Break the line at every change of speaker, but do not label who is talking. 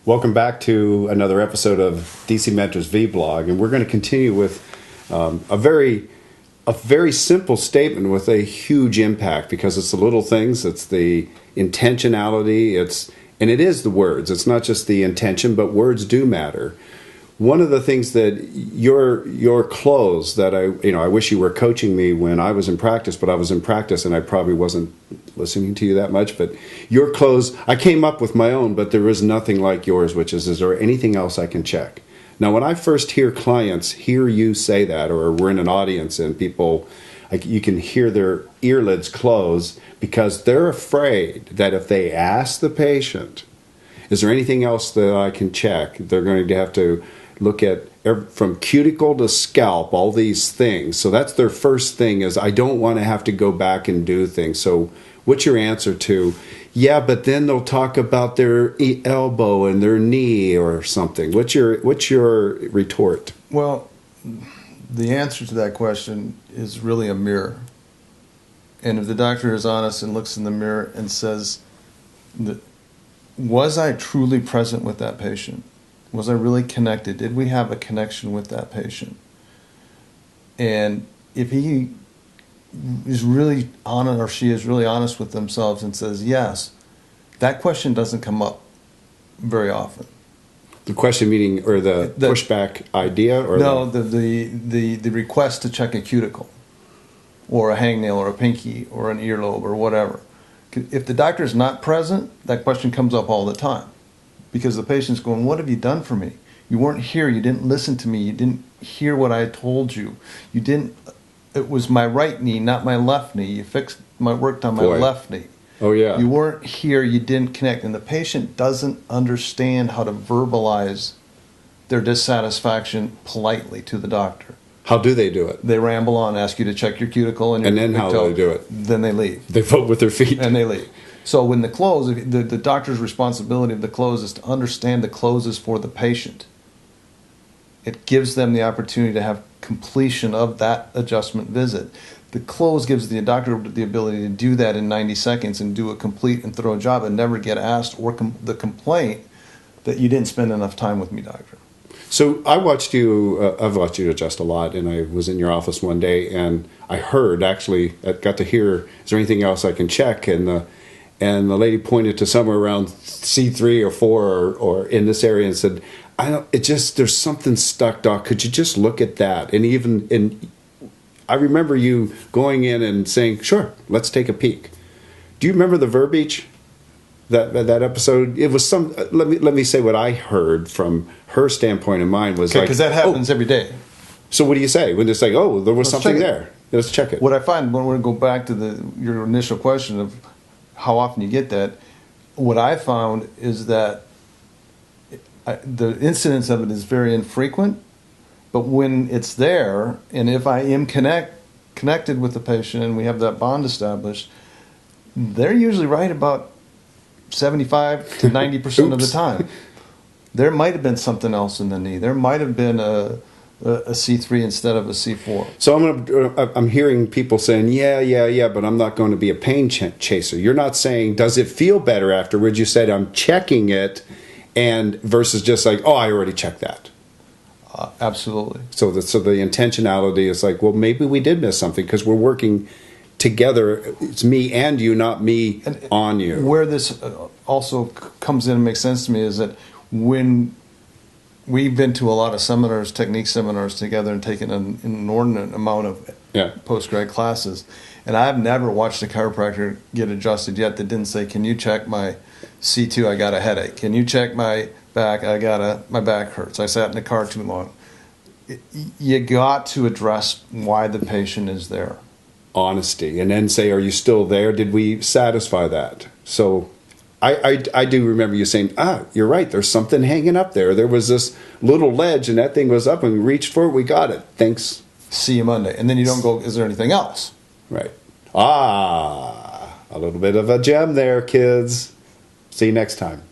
Welcome back to another episode of DC Mentors Vlog, and we're going to continue with a very simple statement with a huge impact, because it's the little things, it's the intentionality, and it is the words. It's not just the intention, but words do matter. One of the things that your close that I wish you were coaching me when I was in practice, but I was in practice and I probably wasn't listening to you that much. But your close, I came up with my own, but there is nothing like yours, which is there anything else I can check? Now, when I first hear clients hear you say that, or we're in an audience and people, you can hear their earlids close because they're afraid that if they ask the patient, is there anything else that I can check? They're going to have to look at from cuticle to scalp, all these things. So that's their first thing, is I don't want to have to go back and do things. So what's your answer to, yeah, but then they'll talk about their elbow and their knee or something? What's your retort?
Well, the answer to that question is really a mirror. And if the doctor is honest and looks in the mirror and says, was I truly present with that patient? Was I really connected? Did we have a connection with that patient? And if he is really honest, or she is really honest with themselves and says yes, that question doesn't come up very often. The
question meaning, or the pushback idea? Or
no, the request to check a cuticle or a hangnail or a pinky or an earlobe or whatever. If the doctor is not present, that question comes up all the time. Because the patient's going, what have you done for me? You weren't here. You didn't listen to me. You didn't hear what I told you. You didn't. It was my right knee, not my left knee. You worked on my left knee.
Oh, yeah.
You weren't here. You didn't connect. And the patient doesn't understand how to verbalize their dissatisfaction politely to the doctor.
How do they do it?
They ramble on, ask you to check your cuticle. And
then how do they do it?
Then they leave.
They vote with their feet.
And they leave. So when the close, the doctor's responsibility of the close is to understand the closes for the patient. It gives them the opportunity to have completion of that adjustment visit. The close gives the doctor the ability to do that in 90 seconds and do a complete and thorough job and never get asked or the complaint that you didn't spend enough time with me, doctor.
So I've watched you adjust a lot, and I was in your office one day and I got to hear, is there anything else I can check? And the lady pointed to somewhere around C3 or 4 or in this area and said, there's something stuck, doc. Could you just look at that? And I remember you going in and saying, sure, let's take a peek. Do you remember the verbiage? That episode? It was let me say what I heard from her standpoint and mine was
because that happens every day.
So what do you say when it's like, oh, there was something there? Let's check it.
What I find when we go back to your initial question of how often you get that, what I found is that the incidence of it is very infrequent, but when it's there, and if I am connected with the patient and we have that bond established, they're usually right about 75 to 90% of the time. There might have been something else in the knee. There might have been a C3 instead of a C4.
So I'm hearing people saying, yeah, but I'm not going to be a pain chaser. You're not saying, does it feel better afterwards? You said, I'm checking it, and versus just like, oh, I already checked that.
Absolutely.
So the intentionality is like, well, maybe we did miss something because we're working together. It's me and you, not me on you.
Where this also comes in and makes sense to me is that when we've been to a lot of seminars, technique seminars together, and taken an inordinate amount of post-grad classes. And I've never watched a chiropractor get adjusted yet that didn't say, can you check my C2? I got a headache. Can you check my back? My back hurts. I sat in the car too long. You got to address why the patient is there.
Honesty. And then say, are you still there? Did we satisfy that? So I do remember you saying, you're right, there's something hanging up there. There was this little ledge and that thing was up and we reached for it, we got it. Thanks.
See you Monday. And then you don't go, is there anything else?
Right. A little bit of a gem there, kids. See you next time.